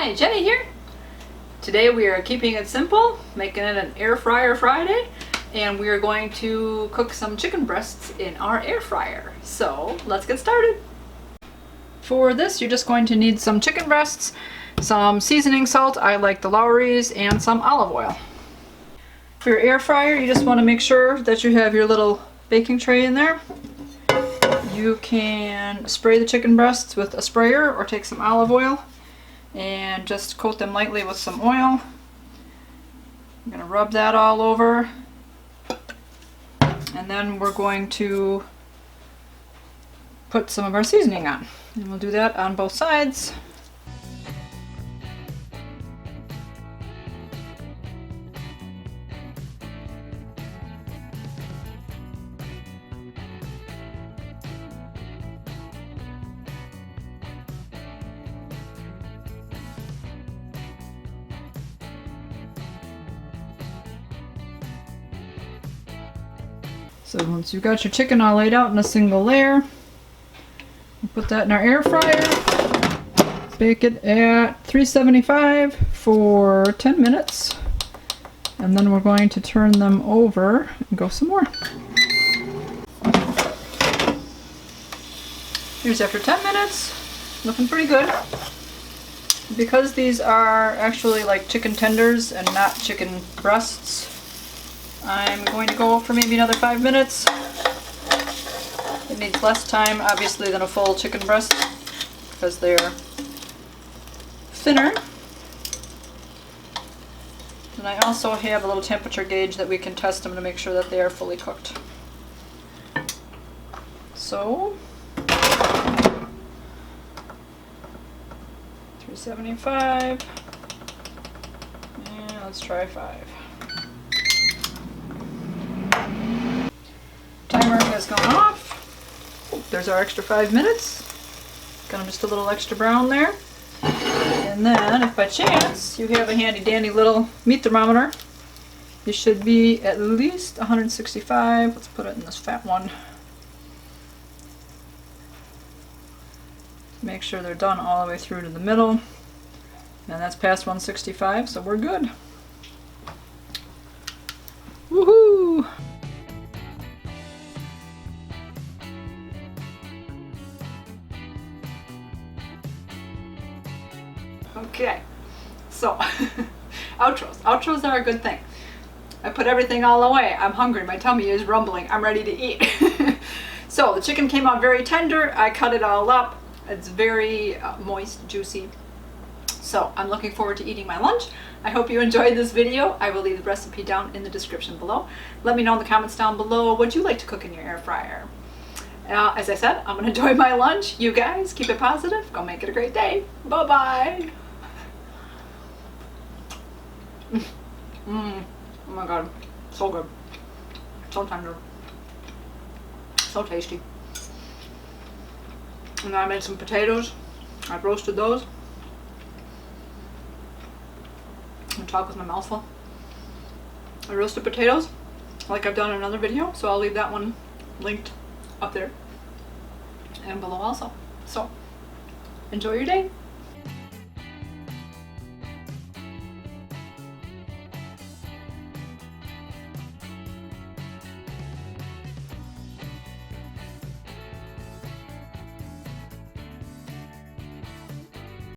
Hi, Jenny here. Today we are keeping it simple, making it an air fryer Friday, and we are going to cook some chicken breasts in our air fryer. So let's get started. For this, you're just going to need some chicken breasts, some seasoning salt, I like the Lowry's, and some olive oil. For your air fryer, you just want to make sure that you have your little baking tray in there. You can spray the chicken breasts with a sprayer or take some olive oil and just coat them lightly with some oil. I'm going to rub that all over, and then we're going to put some of our seasoning on, and we'll do that on both sides. So once you've got your chicken all laid out in a single layer, we'll put that in our air fryer. Bake it at 375 for 10 minutes. And then we're going to turn them over and go some more. Here's after 10 minutes. Looking pretty good. Because these are actually like chicken tenders and not chicken breasts, I'm going to go for maybe another 5 minutes. It needs less time, obviously, than a full chicken breast because they're thinner. And I also have a little temperature gauge that we can test them to make sure that they are fully cooked. So, 375, and let's try 5. Timer has gone off. There's our extra 5 minutes. Got them just a little extra brown there. And then, if by chance you have a handy dandy little meat thermometer, you should be at least 165. Let's put it in this fat one. Make sure they're done all the way through to the middle. And that's past 165, so we're good. Woohoo! Okay, so outros. Outros are a good thing. I put everything all away. I'm hungry. My tummy is rumbling. I'm ready to eat. So the chicken came out very tender. I cut it all up. It's very moist, juicy. So I'm looking forward to eating my lunch. I hope you enjoyed this video. I will leave the recipe down in the description below. Let me know in the comments down below what you like to cook in your air fryer. As I said, I'm going to enjoy my lunch. You guys, keep it positive. Go make it a great day. Bye-bye. Oh my god, so good, so tender, so tasty. And then I made some potatoes. I roasted those. I'm talking with my mouth full. I roasted potatoes like I've done in another video, so I'll leave that one linked up there and below also. So enjoy your day.